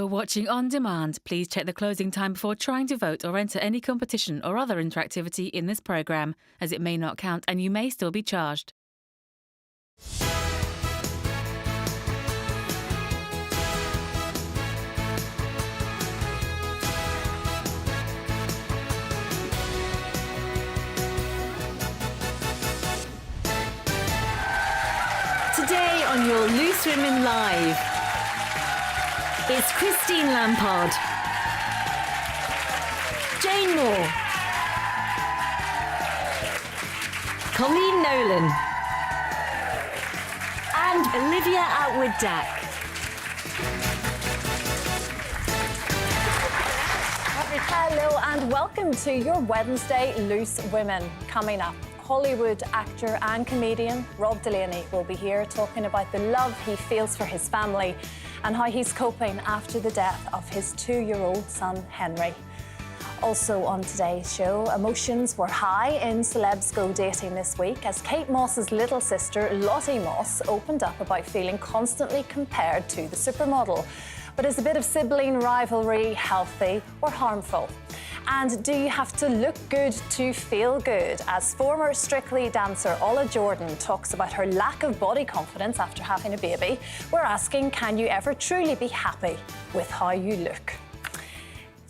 you're watching on demand, please check the closing time before trying to vote or enter any competition or other interactivity in this programme, as it may not count and you may still be charged. Today on your Loose Women Live, it's Christine Lampard, Jane Moore, Colleen Nolan, and Olivia Outwood-Dack. Hello and welcome to your Wednesday Loose Women. Coming up, Hollywood actor and comedian Rob Delaney will be here talking about the love he feels for his family and how he's coping after the death of his 2-year-old son, Henry. Also on today's show, emotions were high in Celebs Go Dating this week as Kate Moss's little sister, Lottie Moss, opened up about feeling constantly compared to the supermodel. But is a bit of sibling rivalry healthy or harmful? And do you have to look good to feel good? As former Strictly dancer Ola Jordan talks about her lack of body confidence after having a baby, we're asking, can you ever truly be happy with how you look?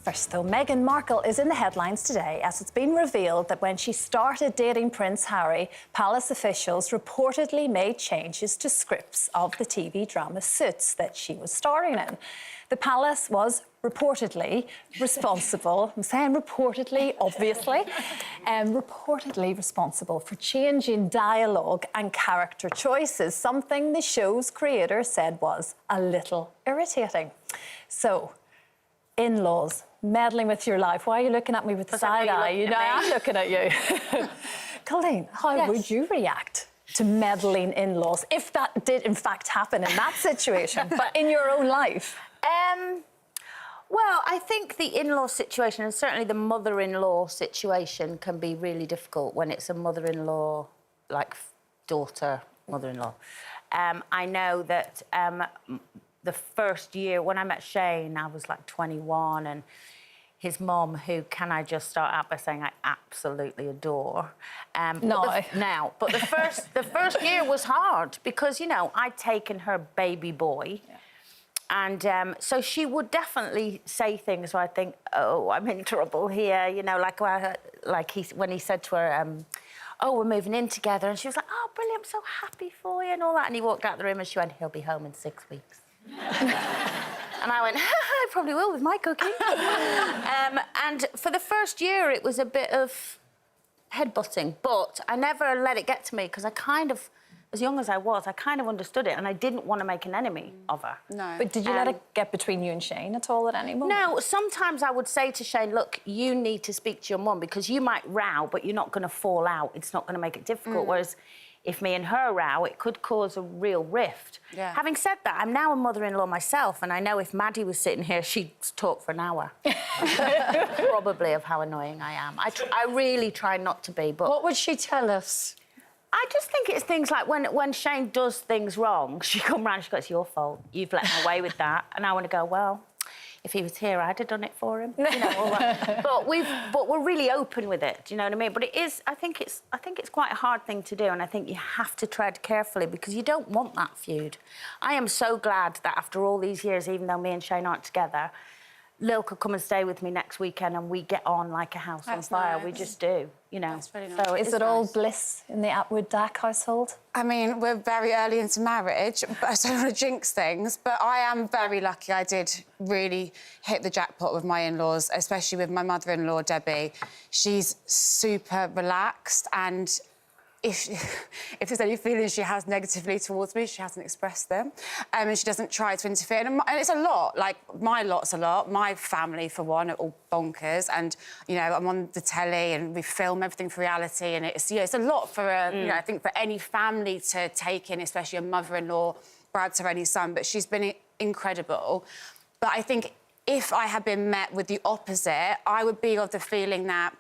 First, though, Meghan Markle is in the headlines today as it's been revealed that when she started dating Prince Harry, palace officials reportedly made changes to scripts of the TV drama Suits that she was starring in. The palace was reportedly responsible, I'm saying reportedly, obviously, reportedly responsible for changing dialogue and character choices, something the show's creator said was a little irritating. So, in-laws, meddling with your life. Why are you looking at me with the side eye? You know, I'm looking at you. Colleen, how would you react to meddling in-laws if that did in fact happen in that situation, but in your own life? Well, I think the in-law situation, and certainly the mother-in-law situation, can be really difficult when it's a mother-in-law, like daughter, mother-in-law. I know that the first year, when I met Shane, I was like 21, and his mum, who, can I just start out by saying I absolutely adore. But the first year was hard because, you know, I'd taken her baby boy. Yeah. And so she would definitely say things where I think, oh, I'm in trouble here, you know, when he said to her, oh, we're moving in together, and she was like, oh, brilliant, I'm so happy for you and all that. And he walked out the room and she went, he'll be home in 6 weeks. And I went, I probably will with my cooking. And for the first year, it was a bit of headbutting, but I never let it get to me because I kind of, as young as I was, I kind of understood it and I didn't want to make an enemy of her. No. But did you let it get between you and Shane at all at any moment? No, sometimes I would say to Shane, look, you need to speak to your mum because you might row, but you're not going to fall out. It's not going to make it difficult. Whereas if me and her row, it could cause a real rift. Yeah. Having said that, I'm now a mother-in-law myself, and I know if Maddie was sitting here, she'd talk for an hour. Probably of how annoying I am. I really try not to be, but... What would she tell us? I just think it's things like when Shane does things wrong, she come round and she goes, it's your fault. You've let him away with that. And I want to go, well, if he was here, I'd have done it for him. You know, all that. But we're really open with it. Do you know what I mean? But it is. I think it's quite a hard thing to do, and I think you have to tread carefully because you don't want that feud. I am so glad that after all these years, even though me and Shane aren't together, Lil could come and stay with me next weekend, and we get on like a house on fire. Nice. We just do, you know. That's really nice. So is it all bliss in the Atwood-Dack household? I mean, we're very early into marriage, but I don't want to jinx things. But I am very lucky. I did really hit the jackpot with my in-laws, especially with my mother-in-law, Debbie. She's super relaxed, and if there's any feelings she has negatively towards me, she hasn't expressed them. And she doesn't try to interfere. And it's a lot. Like, my lot's a lot. My family, for one, are all bonkers. And, you know, I'm on the telly and we film everything for reality. And it's, you know, it's a lot for, you know, I think for any family to take in, especially a mother-in-law, Brad Terreni's son. But she's been incredible. But I think if I had been met with the opposite, I would be of the feeling that,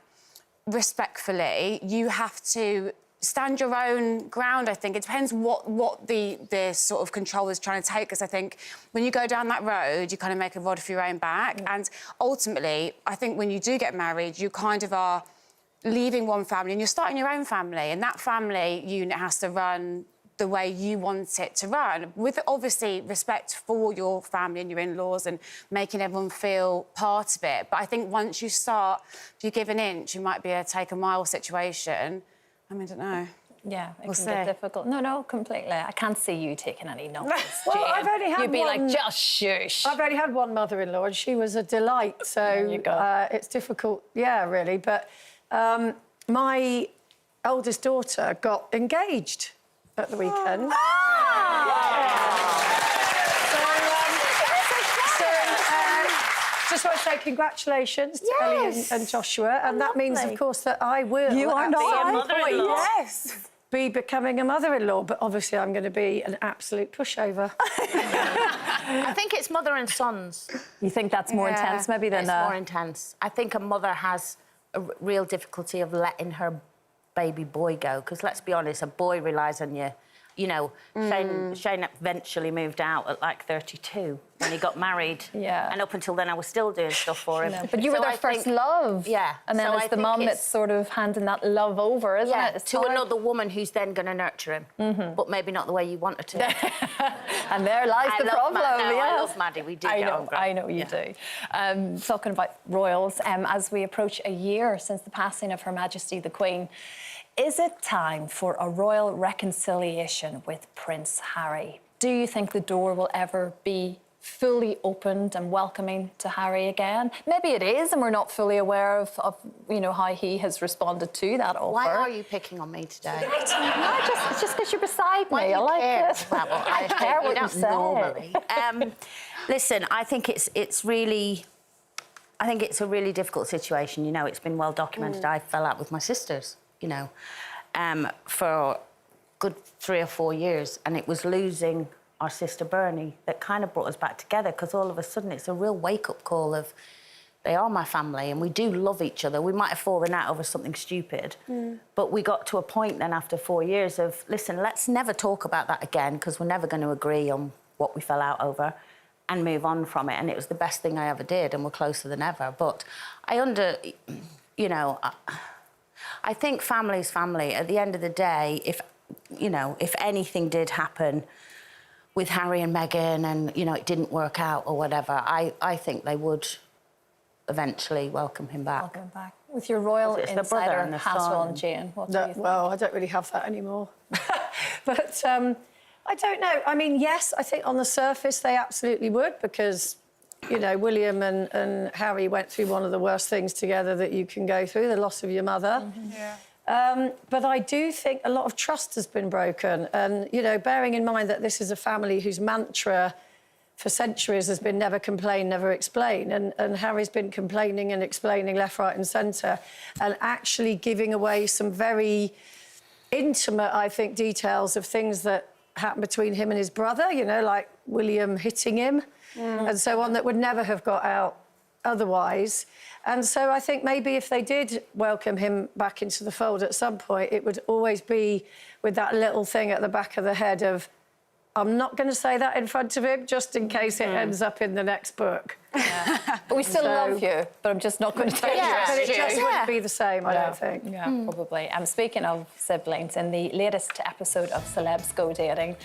respectfully, you have to stand your own ground, I think. It depends what the sort of control is trying to take, because I think when you go down that road, you kind of make a rod for your own back. And ultimately, I think when you do get married, you kind of are leaving one family and you're starting your own family, and that family unit has to run the way you want it to run, with obviously respect for your family and your in-laws and making everyone feel part of it. But I think once you start, if you give an inch, you might be a take a mile situation. I mean, I don't know. Yeah, it We'll can get see. difficult. No, completely. I can't see you taking any nonsense, Well, Jane. I've only had You'd be one- like, just shush. I've only had one mother-in-law, and she was a delight. So you go. it's difficult, yeah, really. But my oldest daughter got engaged at the weekend. Just want to say congratulations to Ellie and Joshua, and that means, of course, that I will. You are at not some a point, mother-in-law. yes, be becoming a mother-in-law. But obviously, I'm going to be an absolute pushover. I think it's mother and sons. You think that's more intense, maybe, than It's more intense. I think a mother has a real difficulty of letting her baby boy go, because let's be honest, a boy relies on you. You know, Shane eventually moved out at like 32 when he got married. Yeah. And up until then, I was still doing stuff for him. No, but you were So their I first think- love. Yeah. And then So it's I the think mum it's- that's sort of handing that love over, isn't Yeah, it? It's to hard. another woman who's then going to nurture him, but maybe not the way you want her to. And there lies the problem. I love Maddie. We do get on great. I know you do. Talking about royals, as we approach a year since the passing of Her Majesty the Queen, is it time for a royal reconciliation with Prince Harry? Do you think the door will ever be fully opened and welcoming to Harry again? Maybe it is, and we're not fully aware of you know, how he has responded to that offer. Why are you picking on me today? It's just because you're beside Why me. do you I like care? it. Well, I care what you don't say. normally. Listen, I think it's really... I think it's a really difficult situation. You know, it's been well documented. I fell out with my sisters, you know, for a good 3 or 4 years, and it was losing our sister Bernie that kind of brought us back together, because all of a sudden it's a real wake-up call of they are my family and we do love each other. We might have fallen out over something stupid, but we got to a point then after 4 years of, listen, let's never talk about that again, because we're never going to agree on what we fell out over, and move on from it. And it was the best thing I ever did, and we're closer than ever. But you know, I think family's family. At the end of the day, if anything did happen with Harry and Meghan and, you know, it didn't work out or whatever, I think they would eventually welcome him back. Welcome back. With your royal It's the brother insider, and the Hazel son. and Jane, what do No, you think? well, I don't really have that anymore. But I don't know. I mean, yes, I think on the surface they absolutely would, because, you know, William and Harry went through one of the worst things together that you can go through, the loss of your mother. But I do think a lot of trust has been broken. And, you know, bearing in mind that this is a family whose mantra for centuries has been never complain, never explain. And Harry's been complaining and explaining left, right and centre, and actually giving away some very intimate, I think, details of things that happened between him and his brother, you know, like William hitting him and so on, that would never have got out otherwise. And so I think maybe if they did welcome him back into the fold at some point, it would always be with that little thing at the back of the head of, I'm not going to say that in front of him, just in case it ends up in the next book. But we still So- love you, but I'm just not going to tell Yeah, But it you. just wouldn't be the same, I don't think. Yeah, probably. Speaking of siblings, in the latest episode of Celebs Go Dating,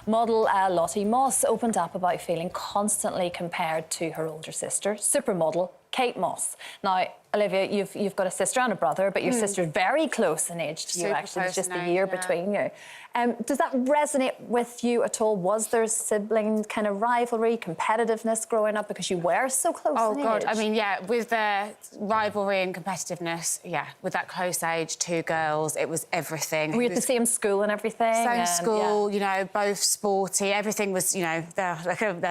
model Lottie Moss opened up about feeling constantly compared to her older sister, supermodel Kate Moss. Now, Olivia, you've got a sister and a brother, but your sister's very close in age to you, Super actually. There's close just in a age, year yeah. between you. Does that resonate with you at all? Was there sibling kind of rivalry, competitiveness growing up because you were so close Oh, in God. age? I mean, yeah, with the rivalry and competitiveness, yeah, with that close age, 2 girls, it was everything. Were you It at the was same school and everything? same and- school, you know, both sporty. Everything was, you know, there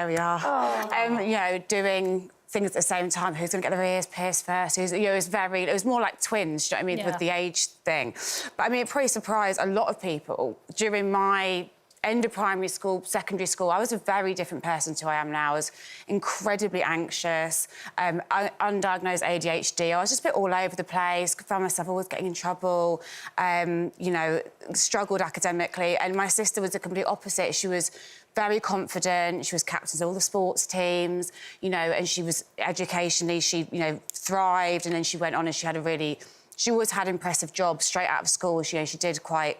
we are. You know, doing things at the same time. Who's going to get their ears pierced first? Who's, you know, it was more like twins, do you know what I mean, Yeah. with the age thing. But, I mean, it probably surprised a lot of people during my end of primary school, secondary school, I was a very different person to who I am now. I was incredibly anxious, undiagnosed ADHD. I was just a bit all over the place, found myself always getting in trouble, you know, struggled academically. And my sister was the complete opposite. She was very confident. She was captain of all the sports teams, you know, and she was educationally, she, you know, thrived. And then she went on and she always had impressive jobs straight out of school. She did quite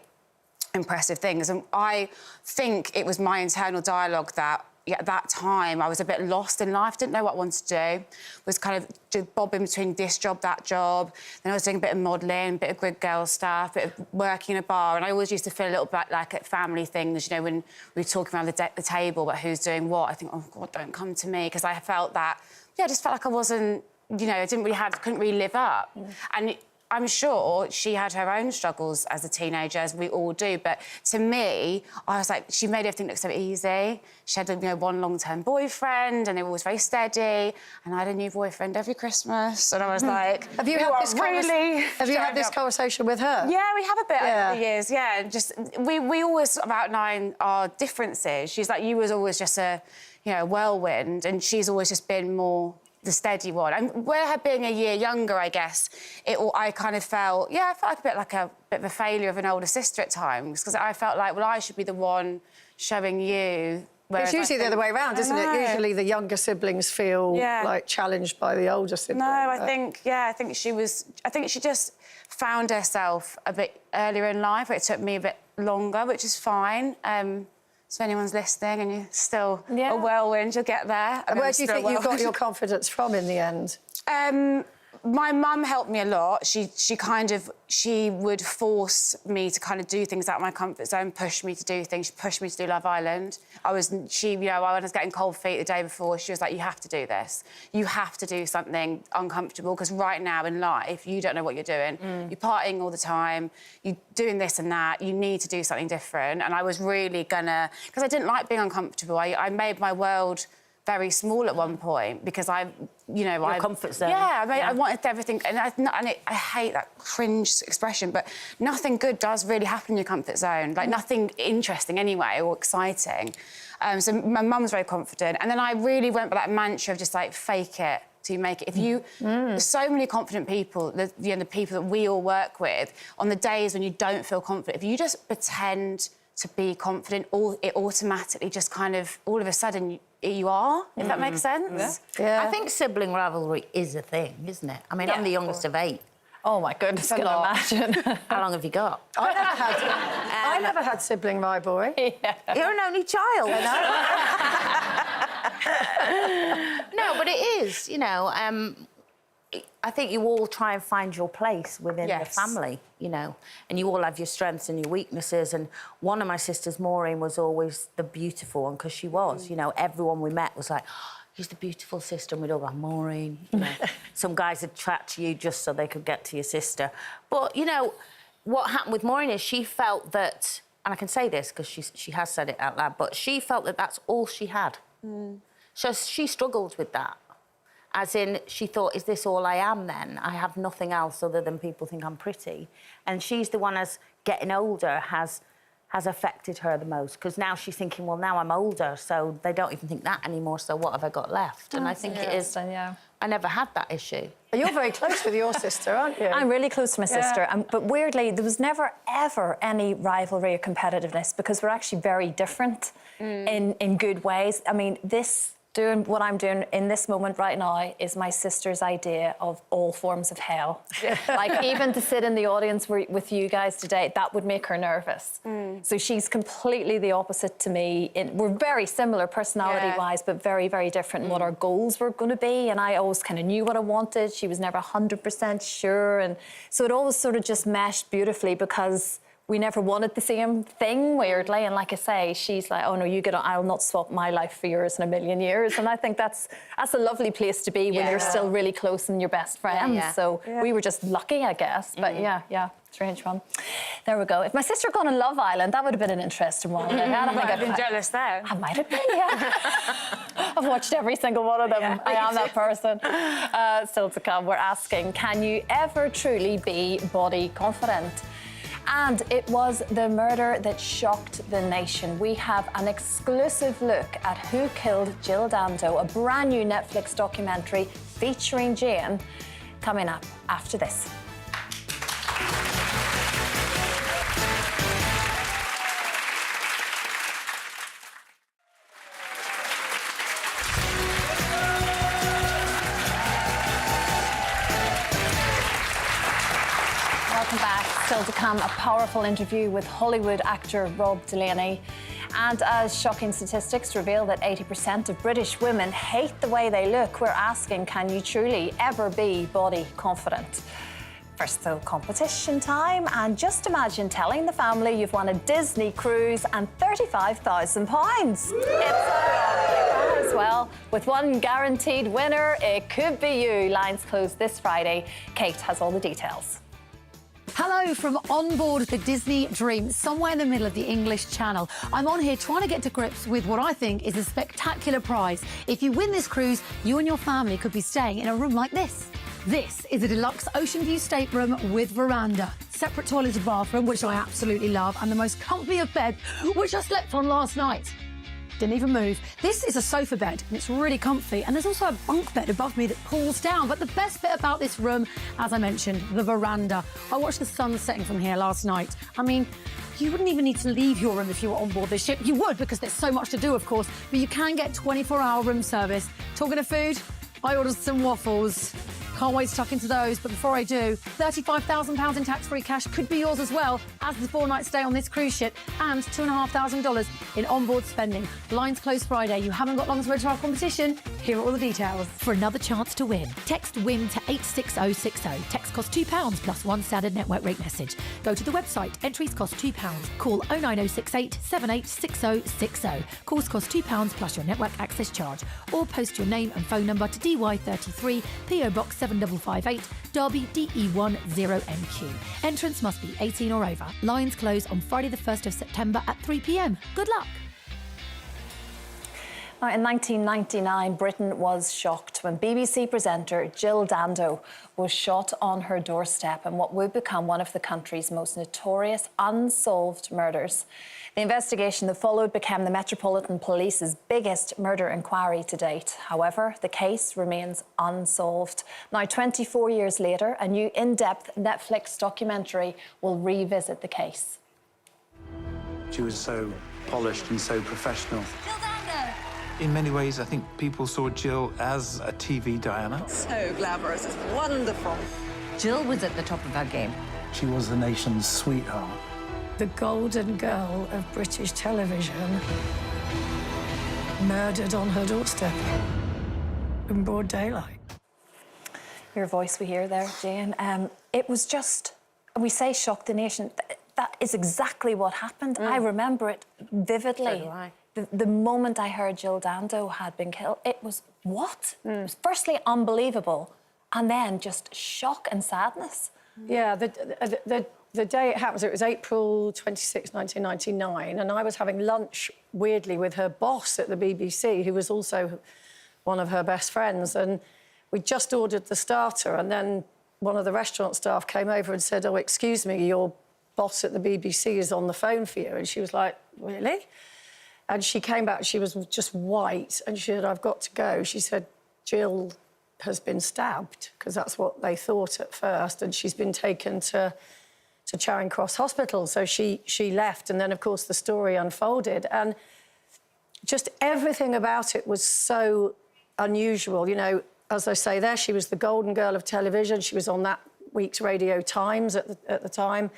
impressive things. And I think it was my internal dialogue that at that time I was a bit lost in life, didn't know what I wanted to do, was kind of just bobbing between this job, that job. Then I was doing a bit of modelling, a bit of grid girl stuff, a bit of working in a bar. And I always used to feel a little bit like at family things, you know, when we were talking around the table about who's doing what, I think, oh, God, don't come to me. Because I felt that, I just felt like I wasn't, you know, couldn't really live up. And I'm sure she had her own struggles as a teenager, as we all do. But to me, I was like, she made everything look so easy. She had, you know, one long-term boyfriend, and they were always very steady. And I had a new boyfriend every Christmas, and I was like, Have you had this conversation with her? Yeah, we have a bit over the years. Yeah, just we always outline our differences. She's like, you was always just a, you know, whirlwind, and she's always just been more the steady one. And where her being a year younger, I guess, I kind of felt, I felt like a bit of a failure of an older sister at times, because I felt like, well, I should be the one showing you. It's usually the other way around, isn't it? Usually the younger siblings feel like challenged by the older sibling. No, I think she just found herself a bit earlier in life, but it took me a bit longer, which is fine. So if anyone's listening and you're still a whirlwind, you'll get there. And where do you think you got your confidence from in the end? My mum helped me a lot. She would force me to kind of do things out of my comfort zone, push me to do things. She pushed me to do Love Island. When I was getting cold feet the day before, she was like, you have to do this. You have to do something uncomfortable, because right now in life, you don't know what you're doing. You're partying all the time. You're doing this and that. You need to do something different. And I was really gonna, because I didn't like being uncomfortable. I made my world very small at one point, because your comfort zone. Yeah, I wanted everything, and I hate that cringe expression, but nothing good does really happen in your comfort zone. Like nothing interesting anyway, or exciting. So my mum's very confident, and then I really went by that mantra of just like fake it till you make it. If you, there's so many confident people, the people that we all work with, on the days when you don't feel confident, if you just pretend to be confident, it automatically just kind of all of a sudden. You are, if that makes sense. Yeah. I think sibling rivalry is a thing, isn't it? I mean, I'm the youngest of 8. Oh, my goodness, I can imagine. How long have you got? I never had sibling rivalry. Yeah. You're an only child. No, but it is, you know. I think you all try and find your place within the family, you know, and you all have your strengths and your weaknesses. And one of my sisters, Maureen, was always the beautiful one, because she was, you know, everyone we met was like, oh, you're the beautiful sister, and we'd all go, Maureen. You know. Some guys would chat to you just so they could get to your sister. But, you know, what happened with Maureen is she felt that, and I can say this because she has said it out loud, but she felt that that's all she had. So she struggled with that. As in, she thought, is this all I am then? I have nothing else other than people think I'm pretty. And she's the one, as getting older, has affected her the most, because now she's thinking, well, now I'm older, so they don't even think that anymore, so what have I got left? And I think it is... I never had that issue. You're very close with your sister, aren't you? I'm really close to my sister, but weirdly, there was never, ever any rivalry or competitiveness, because we're actually very different in good ways. I mean, doing what I'm doing in this moment right now is my sister's idea of all forms of hell. Like, even to sit in the audience with you guys today, that would make her nervous. So she's completely the opposite to me. We're very similar personality-wise, but very, very different in what our goals were going to be. And I always kind of knew what I wanted. She was never 100% sure. And so it always sort of just meshed beautifully, because we never wanted the same thing, weirdly. And like I say, she's like, oh, no, you get on, I'll not swap my life for yours in a million years. And I think that's a lovely place to be when you're still really close and your best friends. So we were just lucky, I guess. But strange one. There we go. If my sister had gone on Love Island, that would have been an interesting one. I don't think I'd been jealous there. I might have been, I've watched every single one of them. I am that person. Still to come, we're asking, can you ever truly be body confident? And it was the murder that shocked the nation. We have an exclusive look at who killed Jill Dando, a brand new Netflix documentary featuring Jane, coming up after this. Welcome back. Still to come, a powerful interview with Hollywood actor Rob Delaney. And as shocking statistics reveal that 80% of British women hate the way they look, we're asking, can you truly ever be body confident? First, though, competition time. And just imagine telling the family you've won a Disney cruise and £35,000. It's a prize. Well, with one guaranteed winner, it could be you. Lines close this Friday. Kate has all the details. Hello from on board the Disney Dream, somewhere in the middle of the English Channel. I'm on here trying to get to grips with what I think is a spectacular prize. If you win this cruise, you and your family could be staying in a room like this. This is a deluxe ocean view stateroom with veranda, separate toilet and bathroom, which I absolutely love, and the most comfy of bed, which I slept on last night. Didn't even move. This is a sofa bed, and it's really comfy, and there's also a bunk bed above me that pulls down. But the best bit about this room, as I mentioned, the veranda. I watched the sun setting from here last night. I mean, you wouldn't even need to leave your room if you were on board this ship. You would, because there's so much to do, of course, but you can get 24-hour room service. Talking of food, I ordered some waffles. Can't wait to tuck into those, but before I do, £35,000 in tax-free cash could be yours as well as the 4-night stay on this cruise ship and $2,500 in onboard spending. Lines close Friday. You haven't got long to enter our competition. Here are all the details. For another chance to win, text WIN to 86060. Text costs £2 plus one standard network rate message. Go to the website. Entries cost £2. Call 09068 786060. Calls cost £2 plus your network access charge. Or post your name and phone number to DY33 PO Box 7558 Derby DE10NQ. Entrance must be 18 or over. Lines close on Friday the 1st of September at 3 p.m. Good luck. Now, in 1999, Britain was shocked when BBC presenter Jill Dando was shot on her doorstep in what would become one of the country's most notorious unsolved murders. The investigation that followed became the Metropolitan Police's biggest murder inquiry to date. However, the case remains unsolved. Now, 24 years later, a new in-depth Netflix documentary will revisit the case. She was so polished and so professional. In many ways, I think people saw Jill as a TV Diana. So glamorous, it's wonderful. Jill was at the top of her game. She was the nation's sweetheart. The golden girl of British television, murdered on her doorstep in broad daylight. Your voice we hear there, Jane. It was just, we say shocked the nation. That is exactly what happened. I remember it vividly. So do I. The moment I heard Jill Dando had been killed, it was what? It was firstly unbelievable, and then just shock and sadness. Yeah, the day it happened, so it was April 26, 1999, and I was having lunch, weirdly, with her boss at the BBC, who was also one of her best friends, and we just ordered the starter, and then one of the restaurant staff came over and said, "Oh, excuse me, your boss at the BBC is on the phone for you," and she was like, "Really?" And she came back, she was just white, and she said, "I've got to go." She said, "Jill has been stabbed," because that's what they thought at first, and she's been taken to Charing Cross Hospital. So she left, and then, of course, the story unfolded. And just everything about it was so unusual. You know, as I say there, she was the golden girl of television. She was on that week's Radio Times at the time.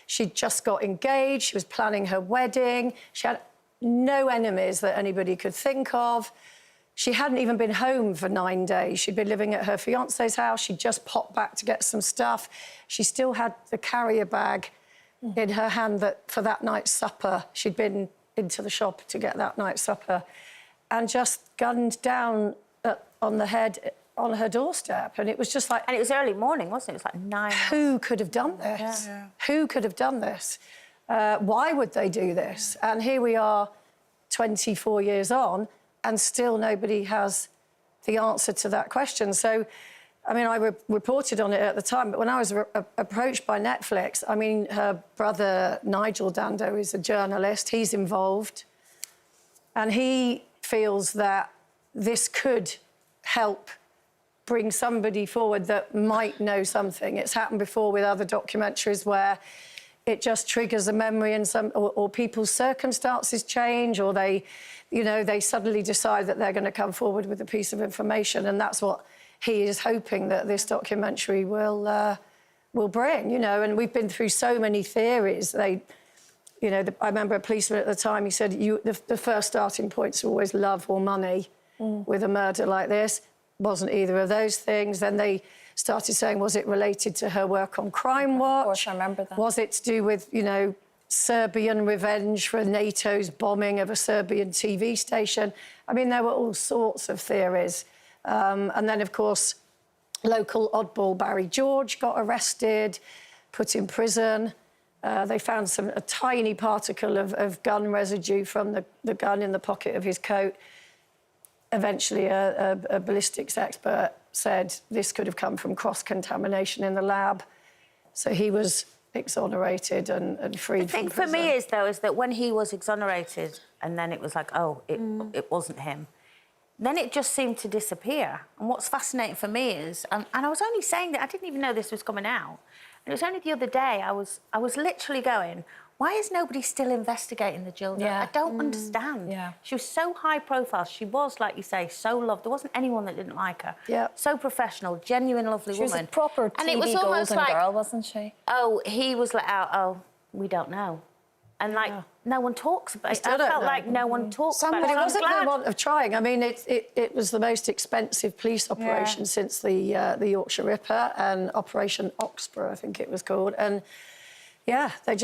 She'd just got engaged. She was planning her wedding. She had no enemies that anybody could think of. She hadn't even been home for 9 days. She'd been living at her fiancé's house. She'd just popped back to get some stuff. She still had the carrier bag in her hand that for that night's supper. She'd been into the shop to get that night's supper and just gunned down on the head on her doorstep. And it was just like... And it was early morning, wasn't it? It was like 9. Who could have done this? Yeah. Who could have done this? Why would they do this? And here we are 24 years on, and still nobody has the answer to that question. So I mean, I reported on it at the time, but when I was approached by Netflix, I mean, her brother, Nigel Dando, is a journalist. He's involved. And he feels that this could help bring somebody forward that might know something. It's happened before with other documentaries where it just triggers a memory and or people's circumstances change, or they suddenly decide that they're going to come forward with a piece of information, and that's what he is hoping that this documentary will bring. And we've been through so many theories. I remember a policeman at the time. He said the first starting points are always love or money with a murder like this. Wasn't either of those things. Then they started saying, was it related to her work on Crime Watch? Of course, I remember that. Was it to do with, Serbian revenge for NATO's bombing of a Serbian TV station? I mean, there were all sorts of theories. And then, of course, local oddball Barry George got arrested, put in prison. They found a tiny particle of gun residue from the gun in the pocket of his coat. Eventually, a ballistics expert said this could have come from cross-contamination in the lab. So he was exonerated and freed from prison. The thing for me is that when he was exonerated and then it was like, it wasn't him, then it just seemed to disappear. And what's fascinating for me is, and I was only saying that, I didn't even know this was coming out. And it was only the other day I was literally going, why is nobody still investigating the Jill? Yeah. I don't understand. Yeah. She was so high profile. She was, like you say, so loved. There wasn't anyone that didn't like her. Yeah. So professional, genuine, lovely She was woman. a proper TV and it was almost golden like, girl, wasn't she? oh, he was let out, oh, we don't know. And, like, no one talks about it. still I don't felt know. like no one talks about it. But it I'm wasn't glad. the want of trying. I mean, it was the most expensive police operation since the Yorkshire Ripper and Operation Oxborough, I think it was called. And yeah, they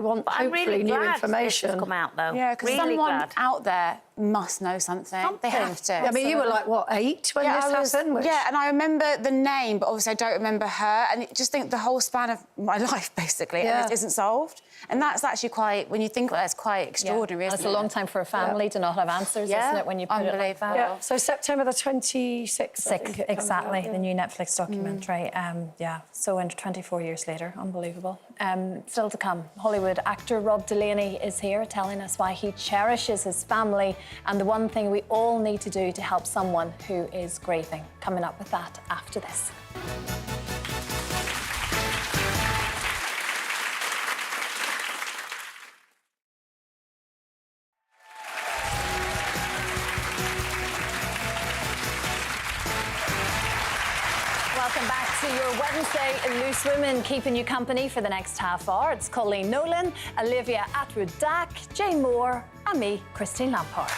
want hopefully new information. This has come out though. Yeah, because really someone glad. out there must know something. They have to. I mean, you were like, what, 8 when this happened? Yeah, and I remember the name, but obviously I don't remember her. And I just think the whole span of my life, basically, and it isn't solved. And that's actually quite, when you think about it, it's quite extraordinary, isn't it? It's a long time for a family to not have answers, isn't it, when you put it like that? Yeah. So September the 26th, I think it comes exactly, out, the new Netflix documentary. So 24 years later, unbelievable. Still to come, Hollywood actor Rob Delaney is here telling us why he cherishes his family and the one thing we all need to do to help someone who is grieving. Coming up with that after this. Welcome back to your Wednesday Loose Women, keeping you company for the next half hour. It's Colleen Nolan, Olivia Atwood-Dack, Jane Moore, and me, Christine Lampard.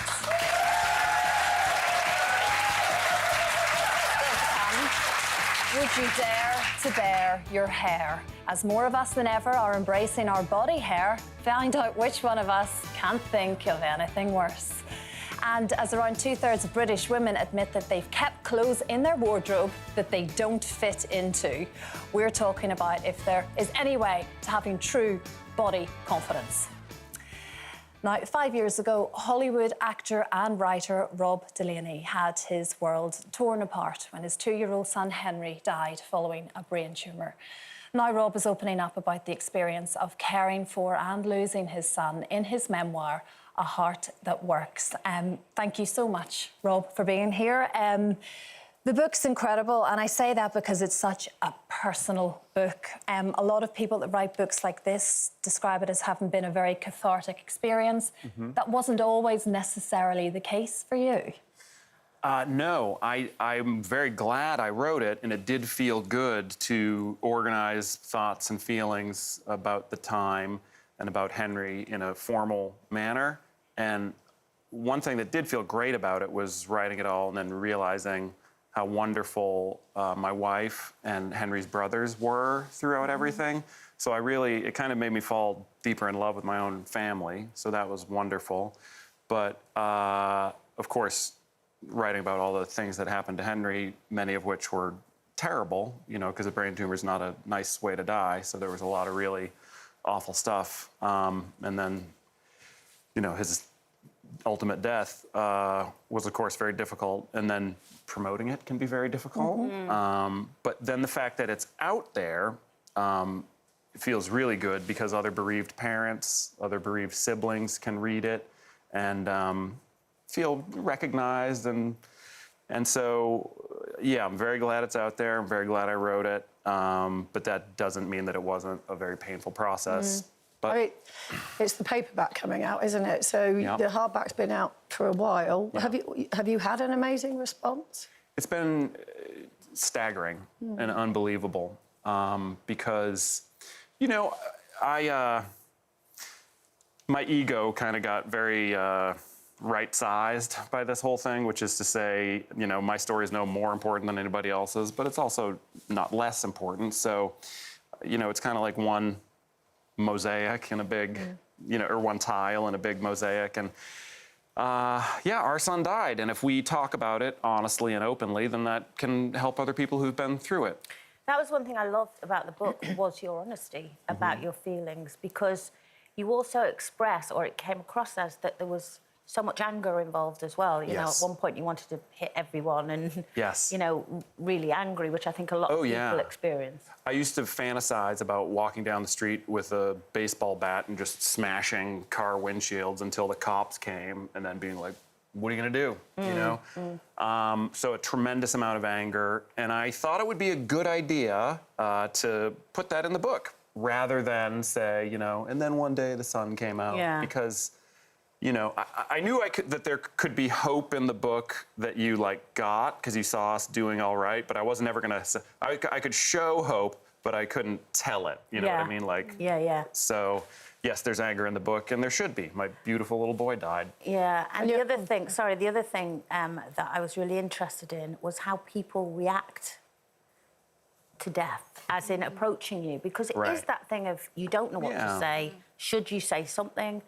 Would you dare to bare your hair? As more of us than ever are embracing our body hair, find out which one of us can't think of anything worse. And as around 2/3 of British women admit that they've kept clothes in their wardrobe that they don't fit into, we're talking about if there is any way to having true body confidence. Now, 5 years ago, Hollywood actor and writer Rob Delaney had his world torn apart when his 2-year-old son Henry died following a brain tumour. Now Rob is opening up about the experience of caring for and losing his son in his memoir, A Heart That Works. Thank you so much, Rob, for being here. The book's incredible, and I say that because it's such a personal book. A lot of people that write books like this describe it as having been a very cathartic experience. That wasn't always necessarily the case for you. No, I'm very glad I wrote it, and it did feel good to organize thoughts and feelings about the time and about Henry in a formal manner. And one thing that did feel great about it was writing it all and then realizing how wonderful my wife and Henry's brothers were throughout everything. So it kind of made me fall deeper in love with my own family. So that was wonderful. But of course, writing about all the things that happened to Henry, many of which were terrible, because a brain tumor is not a nice way to die. So there was a lot of really awful stuff. And then, his ultimate death was, of course, very difficult. And then promoting it can be very difficult. But then the fact that it's out there it feels really good because other bereaved parents, other bereaved siblings can read it and feel recognized. And so, yeah, I'm very glad it's out there. I'm very glad I wrote it. But that doesn't mean that it wasn't a very painful process. But I mean, it's the paperback coming out, isn't it? So the hardback's been out for a while. Have you had an amazing response? It's been staggering and unbelievable because, you know, my ego kind of got very right-sized by this whole thing, which is to say, you know, my story is no more important than anybody else's, but it's also not less important. So, you know, it's kind of like one mosaic in a big, you know, or one tile in a big mosaic. And yeah, our son died. And if we talk about it honestly and openly, then that can help other people who've been through it. That was one thing I loved about the book was your honesty about your feelings, because you also express, or it came across as, that there was so much anger involved as well. You know, at one point you wanted to hit everyone and, you know, really angry, which I think a lot of people experience. I used to fantasize about walking down the street with a baseball bat and just smashing car windshields until the cops came and then being like, what are you gonna do, you know? So a tremendous amount of anger. And I thought it would be a good idea to put that in the book rather than say, you know, and then one day the sun came out. Because, you know, I knew that there could be hope in the book that you got because you saw us doing all right, but I wasn't ever gonna. I could show hope, but I couldn't tell it. You know what I mean? So yes, there's anger in the book, and there should be. My beautiful little boy died. Yeah, and the other thing, that I was really interested in was how people react to death, as in approaching you, because it is that thing of you don't know what to say. Should you say something?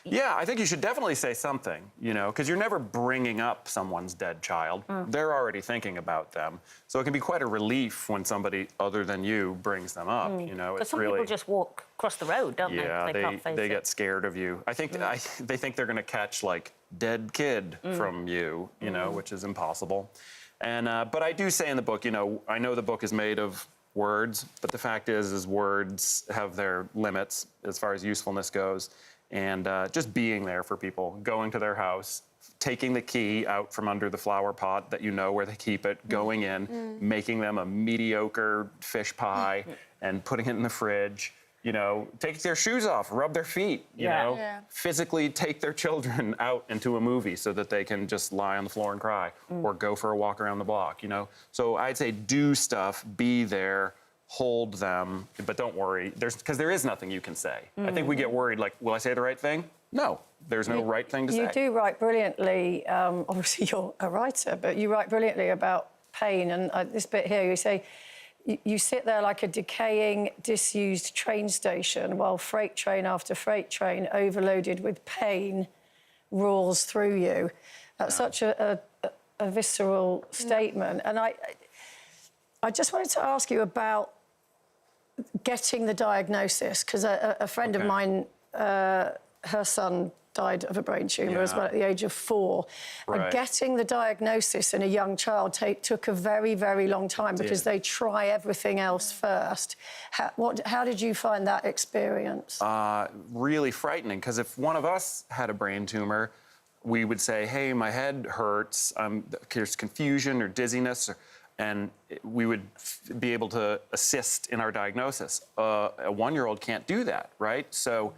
Yeah, I think you should definitely say something, you know, because you're never bringing up someone's dead child. They're already thinking about them. So it can be quite a relief when somebody other than you brings them up, you know. Because some people just walk across the road, don't they? Yeah, they can't face they it. get scared of you. I think they think they're going to catch, like, dead kid from you, you know, which is impossible. And but I do say in the book, you know, I know the book is made of words, but the fact is words have their limits as far as usefulness goes. And just being there for people, going to their house, taking the key out from under the flower pot that you know where they keep it, going in, making them a mediocre fish pie and putting it in the fridge, you know, take their shoes off, rub their feet, you know, physically take their children out into a movie so that they can just lie on the floor and cry or go for a walk around the block, you know. So I'd say do stuff, be there, hold them, but don't worry, because there is nothing you can say. I think we get worried, like, will I say the right thing? No, there's no right thing to say. You do write brilliantly, obviously you're a writer, but you write brilliantly about pain, and this bit here, you say, you sit there like a decaying, disused train station while freight train after freight train, overloaded with pain, roars through you. That's such a visceral statement. And I just wanted to ask you about getting the diagnosis, because a friend of mine, her son died of a brain tumour as well at the age of 4. And getting the diagnosis in a young child took a very, very long time because they try everything else first. How did you find that experience? Really frightening, because if one of us had a brain tumour, we would say, hey, my head hurts, there's confusion or dizziness, and we would be able to assist in our diagnosis. A 1-year-old can't do that, right? So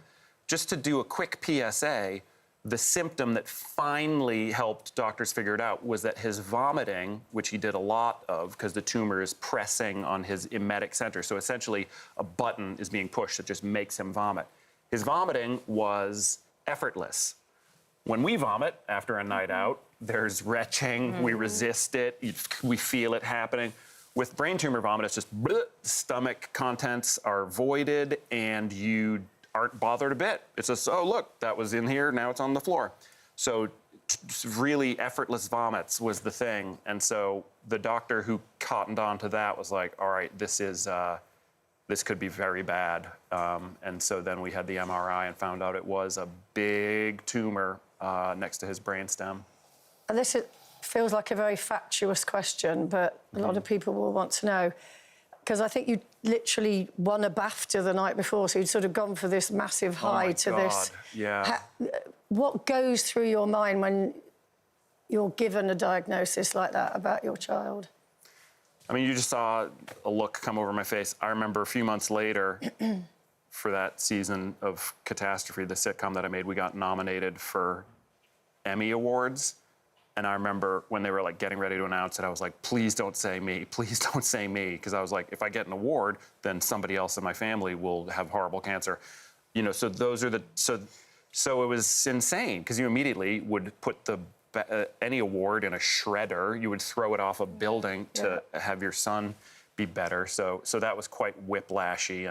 just to do a quick PSA, the symptom that finally helped doctors figure it out was that his vomiting, which he did a lot of because the tumor is pressing on his emetic center. So essentially a button is being pushed that just makes him vomit. His vomiting was effortless. When we vomit after a night out, there's retching, we resist it, we feel it happening. With brain tumor vomit, it's just stomach contents are voided and you aren't bothered a bit. It's just, oh, look, that was in here, now it's on the floor. So really effortless vomits was the thing. And so the doctor who cottoned on to that was like, all right, this is this could be very bad. And so then we had the MRI and found out it was a big tumor next to his brainstem. And this feels like a very fatuous question, but a lot of people will want to know. Because I think you literally won a BAFTA the night before, so you'd sort of gone for this massive high to this. Yeah. What goes through your mind when you're given a diagnosis like that about your child? I mean, you just saw a look come over my face. I remember a few months later, for that season of Catastrophe, the sitcom that I made, we got nominated for Emmy Awards. And I remember when they were like getting ready to announce it, I was like, please don't say me, please don't say me. Because I was like, if I get an award, then somebody else in my family will have horrible cancer. You know, so those are the, so it was insane because you immediately would put any award in a shredder. You would throw it off a building to have your son be better. So that was quite whiplashy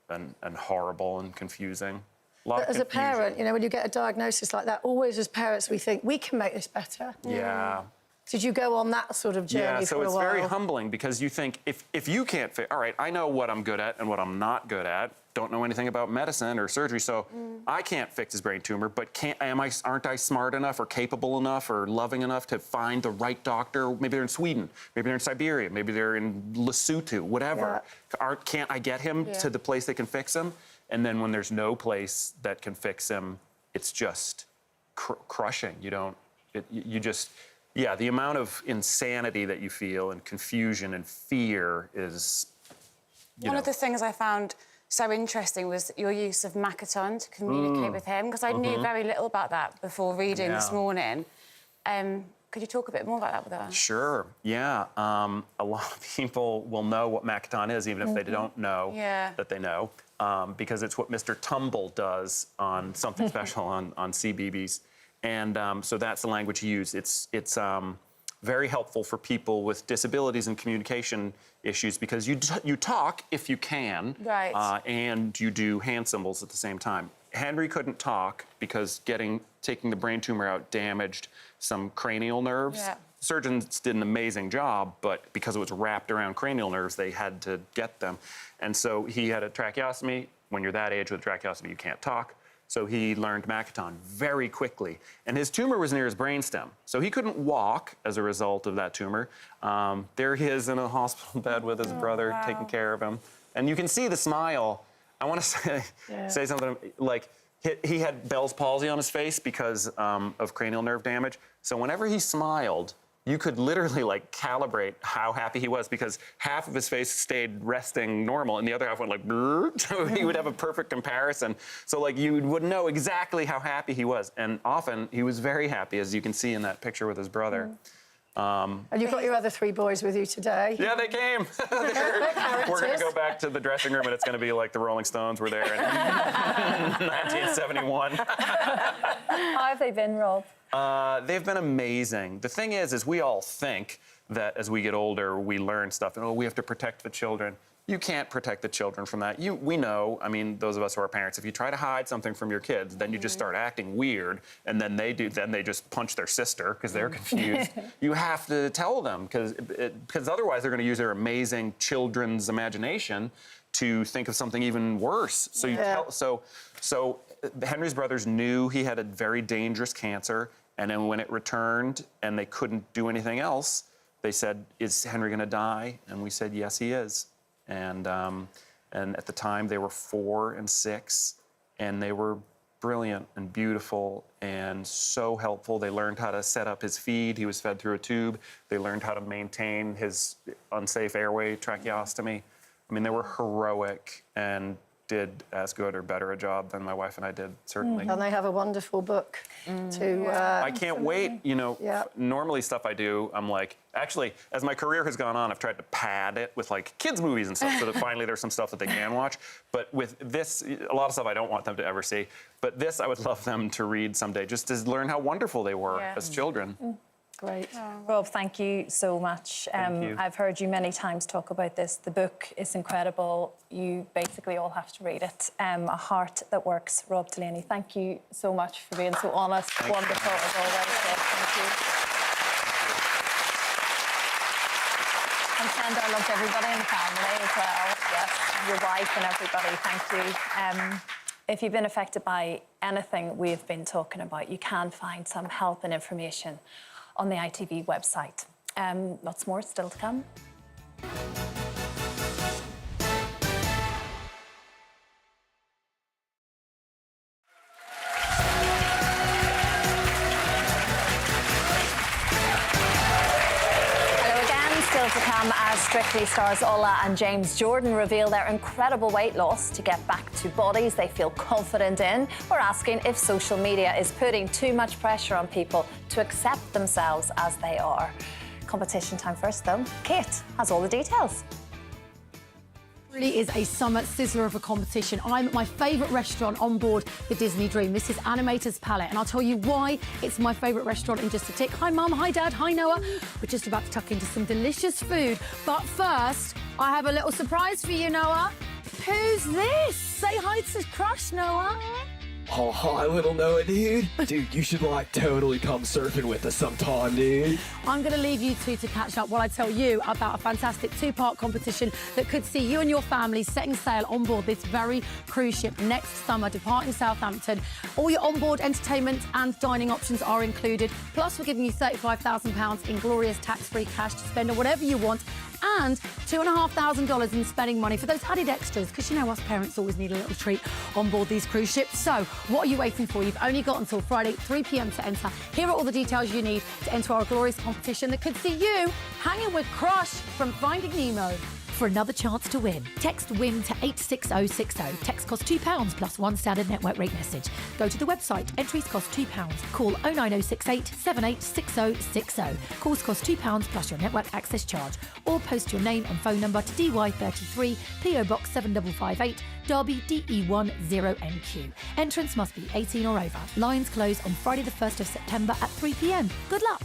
and horrible and confusing. But as a parent, you know, when you get a diagnosis like that, always as parents we think, we can make this better. Yeah. Did you go on that sort of journey for a while? Yeah, so it's very humbling because you think, if you can't all right, I know what I'm good at and what I'm not good at. Don't know anything about medicine or surgery, so I can't fix his brain tumor, but aren't I smart enough or capable enough or loving enough to find the right doctor? Maybe they're in Sweden, maybe they're in Siberia, maybe they're in Lesotho, whatever. Yeah. Can't I get him to the place that can fix him? And then when there's no place that can fix him, it's just crushing. You just, the amount of insanity that you feel and confusion and fear is, One of the things I found so interesting was your use of Makaton to communicate with him, because I knew very little about that before reading this morning. Could you talk a bit more about that with us? Sure, yeah. A lot of people will know what Makaton is, even if they don't know that they know, because it's what Mr. Tumble does on Something Special on CBeebies. And so that's the language he used. It's very helpful for people with disabilities and communication issues because you talk if you can, and you do hand symbols at the same time. Henry couldn't talk because taking the brain tumor out damaged some cranial nerves. Yeah. Surgeons did an amazing job, but because it was wrapped around cranial nerves, they had to get them. And so he had a tracheostomy. When you're that age with a tracheostomy, you can't talk. So he learned Makaton very quickly. And his tumor was near his brainstem. So he couldn't walk as a result of that tumor. There he is in a hospital bed with his brother taking care of him. And you can see the smile. I want to say something like, he had Bell's palsy on his face because of cranial nerve damage. So whenever he smiled, you could literally like calibrate how happy he was because half of his face stayed resting normal and the other half went like, brrr, so he would have a perfect comparison. So like you would know exactly how happy he was. And often he was very happy, as you can see in that picture with his brother. And you've got your other 3 boys with you today. Yeah, they came. We're going to go back to the dressing room and it's going to be like the Rolling Stones were there in 1971. How have they been, Rob? They've been amazing. The thing is we all think that as we get older, we learn stuff and, we have to protect the children. You can't protect the children from that. We know, I mean, those of us who are parents, if you try to hide something from your kids, then you just start acting weird, and then they just punch their sister because they're confused. You have to tell them because otherwise they're going to use their amazing children's imagination to think of something even worse. So you so Henry's brothers knew he had a very dangerous cancer, and then when it returned and they couldn't do anything else, they said, "Is Henry going to die?" And we said, "Yes, he is." And at the time, they were 4 and 6, and they were brilliant and beautiful and so helpful. They learned how to set up his feed. He was fed through a tube. They learned how to maintain his unsafe airway tracheostomy. I mean, they were heroic and did as good or better a job than my wife and I did, certainly. And they have a wonderful book to... I can't wait, normally stuff I do, I'm like, actually, as my career has gone on, I've tried to pad it with like kids movies and stuff so that finally there's some stuff that they can watch. But with this, a lot of stuff I don't want them to ever see. But this I would love them to read someday, just to learn how wonderful they were as children. Great. Rob, thank you so much. Thank you. I've heard you many times talk about this. The book is incredible. You basically all have to read it. A Heart That Works, Rob Delaney. Thank you so much for being so honest, wonderful as always. Thank you. send our love to everybody in the family as well. Yes, your wife and everybody, thank you. If you've been affected by anything we've been talking about, you can find some help and information on the ITV website. Lots more still to come. Still to come as Strictly stars Ola and James Jordan reveal their incredible weight loss to get back to bodies they feel confident in. We're asking if social media is putting too much pressure on people to accept themselves as they are. Competition time first, though. Kate has all the details. Really is a summer sizzler of a competition. I'm at my favourite restaurant on board the Disney Dream. This is Animator's Palette, and I'll tell you why it's my favourite restaurant in just a tick. Hi, Mum. Hi, Dad. Hi, Noah. We're just about to tuck into some delicious food. But first, I have a little surprise for you, Noah. Who's this? Say hi to Crush, Noah. Oh, hi, little Noah, dude. Dude, you should, totally come surfing with us sometime, dude. I'm going to leave you two to catch up while I tell you about a fantastic two-part competition that could see you and your family setting sail on board this very cruise ship next summer, departing Southampton. All your onboard entertainment and dining options are included. Plus, we're giving you £35,000 in glorious tax-free cash to spend on whatever you want, and $2,500 in spending money for those added extras, because you know us parents always need a little treat on board these cruise ships. So what are you waiting for? You've only got until Friday, 3 p.m. to enter. Here are all the details you need to enter our glorious competition that could see you hanging with Crush from Finding Nemo. For another chance to win, text WIN to 86060. Text costs £2 plus one standard network rate message. Go to the website. Entries cost £2. Call 09068 786060. Calls cost £2 plus your network access charge. Or post your name and phone number to DY33 PO Box 7558 Derby DE10NQ. Entrance must be 18 or over. Lines close on Friday the 1st of September at 3 p.m. Good luck.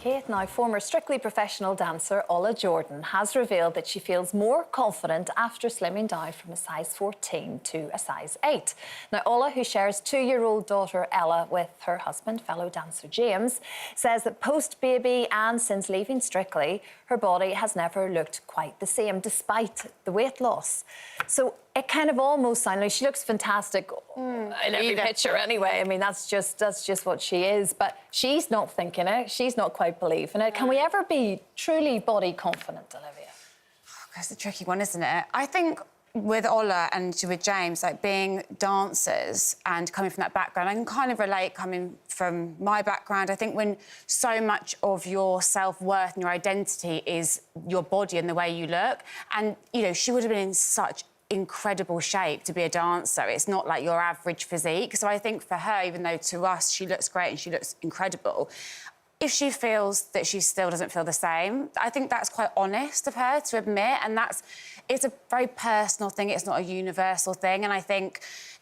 Kate. Now, former Strictly professional dancer Ola Jordan has revealed that she feels more confident after slimming down from a size 14 to a size 8. Now, Ola, who shares 2-year-old daughter Ella with her husband, fellow dancer James, says that post-baby and since leaving Strictly, her body has never looked quite the same, despite the weight loss. So it kind of almost sounds like she looks fantastic in every picture anyway. I mean, that's just what she is. But she's not thinking it. She's not quite believing it. Can we ever be truly body confident, Olivia? That's a tricky one, isn't it? I think with Ola and with James, being dancers and coming from that background, I can kind of relate coming from my background. I think when so much of your self-worth and your identity is your body and the way you look, and, you know, she would have been in such incredible shape to be a dancer. It's not like your average physique. So I think for her, even though to us she looks great and she looks incredible, if she feels that she still doesn't feel the same, I think that's quite honest of her to admit, and it's a very personal thing. It's not a universal thing. And I think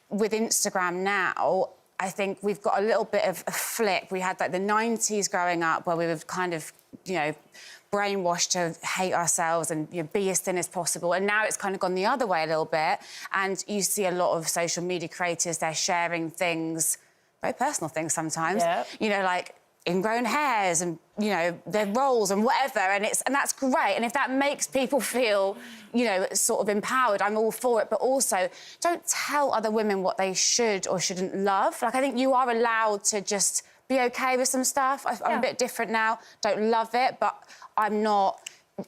with Instagram now, I think we've got a little bit of a flip. We had the 90s growing up where we were kind of, you know, brainwashed to hate ourselves and, you know, be as thin as possible. And now it's kind of gone the other way a little bit. And you see a lot of social media creators, they're sharing things, very personal things sometimes, you know, like ingrown hairs and, you know, their roles and whatever. And that's great. And if that makes people feel, you know, sort of empowered, I'm all for it. But also, don't tell other women what they should or shouldn't love. I think you are allowed to just be OK with some stuff. I'm a bit different now. Don't love it, but I'm not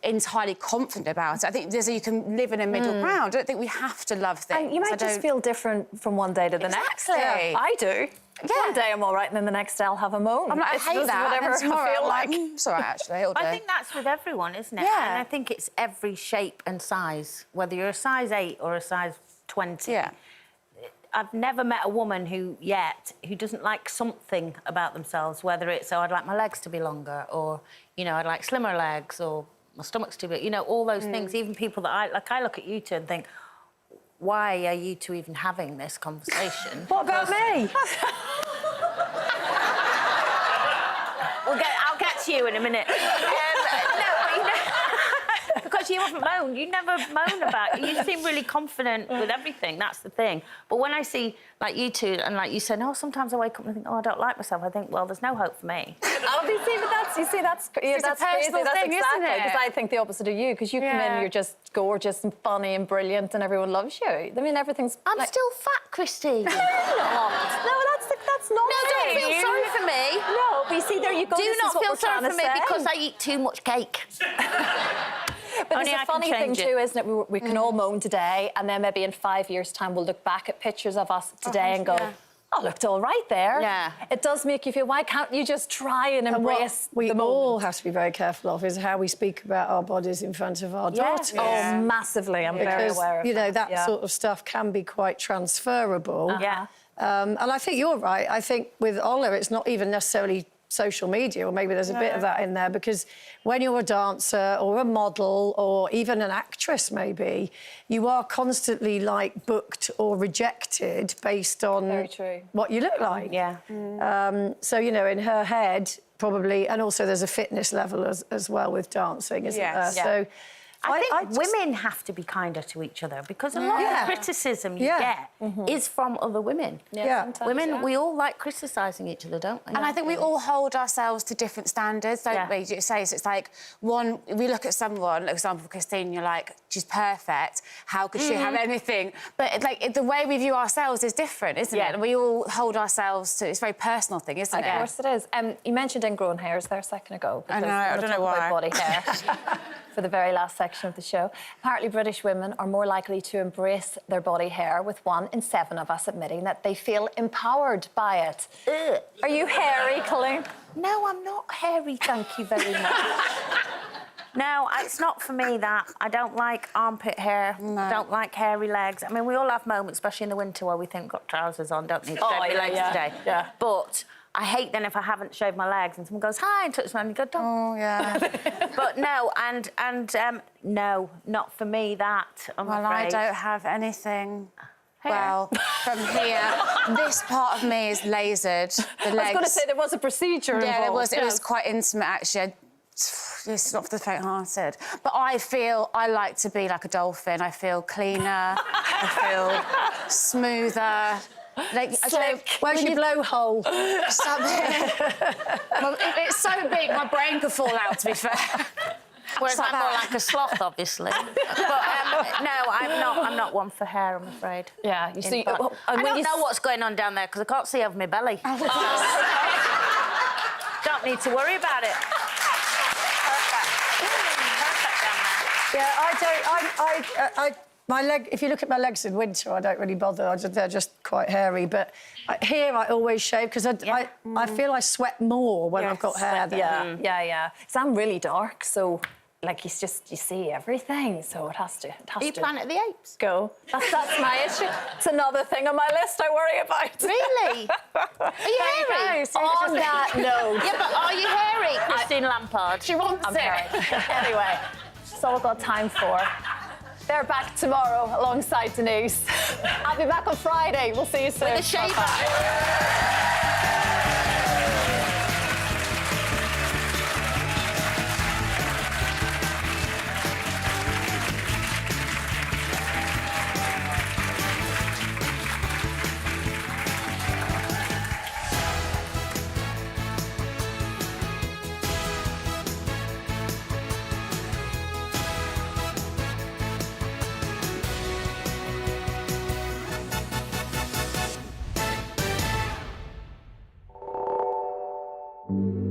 entirely confident about it. I think you can live in a middle ground. I don't think we have to love things. And you might just feel different from one day to the next. Yeah, I do. Yeah. One day I'm all right, and then the next day I'll have a moan. I'm like, I hate that. Whatever I feel like. It's all right, actually. It'll do. I think that's with everyone, isn't it? Yeah. And I think it's every shape and size, whether you're a size 8 or a size 20. Yeah. I've never met a woman who doesn't like something about themselves, whether it's, oh, I'd like my legs to be longer, or, you know, I'd like slimmer legs, or my stomach's too big, you know, all those things. Even people that I look at you two and think, why are you two even having this conversation? What about me? I'll get to you in a minute. No, but you know, because because you haven't moaned. You never moan about it. You seem really confident with everything. That's the thing. But when I see, like, you two, and like you said, oh, sometimes I wake up and I think, oh, I don't like myself. I think, well, there's no hope for me. Obviously, but that's crazy. That's crazy. That's thing, isn't it? Because I think the opposite of you. Because you come in, you're just gorgeous and funny and brilliant, and everyone loves you. I mean, everything's. I'm still fat, Christine. No, that's not. No, don't feel sorry for me. No, but you see, there you go. Do not feel sorry for me because I eat too much cake. But it's a funny thing too, isn't it? We can all moan today, and then maybe in 5 years' time we'll look back at pictures of us today and go, "Oh, looked all right there." Yeah. It does make you feel. Why can't you just try and embrace we the all moment? have to be very careful of is how we speak about our bodies in front of our daughters. Oh, massively. I'm very Because, aware of you know, that. that sort of stuff can be quite transferable. Yeah. And I think you're right. I think with Ola, it's not even necessarily social media, or maybe there's a bit of that in there, because when you're a dancer or a model or even an actress maybe, you are constantly like booked or rejected based on what you look like. Yeah. So, you know, in her head, probably, and also there's a fitness level as well with dancing, isn't there? So I think women have to be kinder to each other because a lot of the criticism you get is from other women. Women, we all like criticising each other, don't we? And I think we all hold ourselves to different standards, don't we? You say, so it's like, one, we look at someone, for example, Christine, you're like, she's perfect, how could she have anything? But, like, the way we view ourselves is different, isn't it? And we all hold ourselves to, it's a very personal thing, isn't it? Of course it is. You mentioned ingrown hairs there a second ago. I know, I don't know why. Body hair. For the very last section of the show. Apparently, British women are more likely to embrace their body hair, with 1 in 7 of us admitting that they feel empowered by it. Are you hairy, Colleen? No, I'm not hairy, thank you very much. No, it's not for me, that. I don't like armpit hair. I don't like hairy legs. I mean, we all have moments, especially in the winter, where we think, got trousers on, don't need to shave my legs today. Yeah. But I hate then if I haven't shaved my legs and someone goes, hi, and touches me and you go, don't. Oh, yeah. But no, no, not for me, that, I'm Well, afraid. I don't have anything. Well, from here, this part of me is lasered. The legs. I was going to say there was a procedure involved. Yeah, there was. It was quite intimate, actually. It's not for the faint-hearted. But I like to be like a dolphin. I feel cleaner. I feel smoother. Like, where's your blowhole? It's so big, my brain could fall out, to be fair. Whereas I'm more like a sloth, obviously. But no, I'm not one for hair, I'm afraid. Yeah, you see. I don't know what's going on down there because I can't see over my belly. Don't need to worry about it. Perfect down there. Yeah, my leg. If you look at my legs in winter, I don't really bother. They're just quite hairy. But here, I always shave because I feel I sweat more when I've got hair. Yeah. So I'm really dark, so like you see everything. So it has to. Are you Planet of the Apes? Go. That's my issue. It's another thing on my list I worry about. Really? Are you hairy? On that note. Yeah, but are you hairy, Christine Lampard? She wants it. Anyway, that's all I've got time for. They're back tomorrow alongside Denise. I'll be back on Friday. We'll see you soon. With a shaver. Thank you.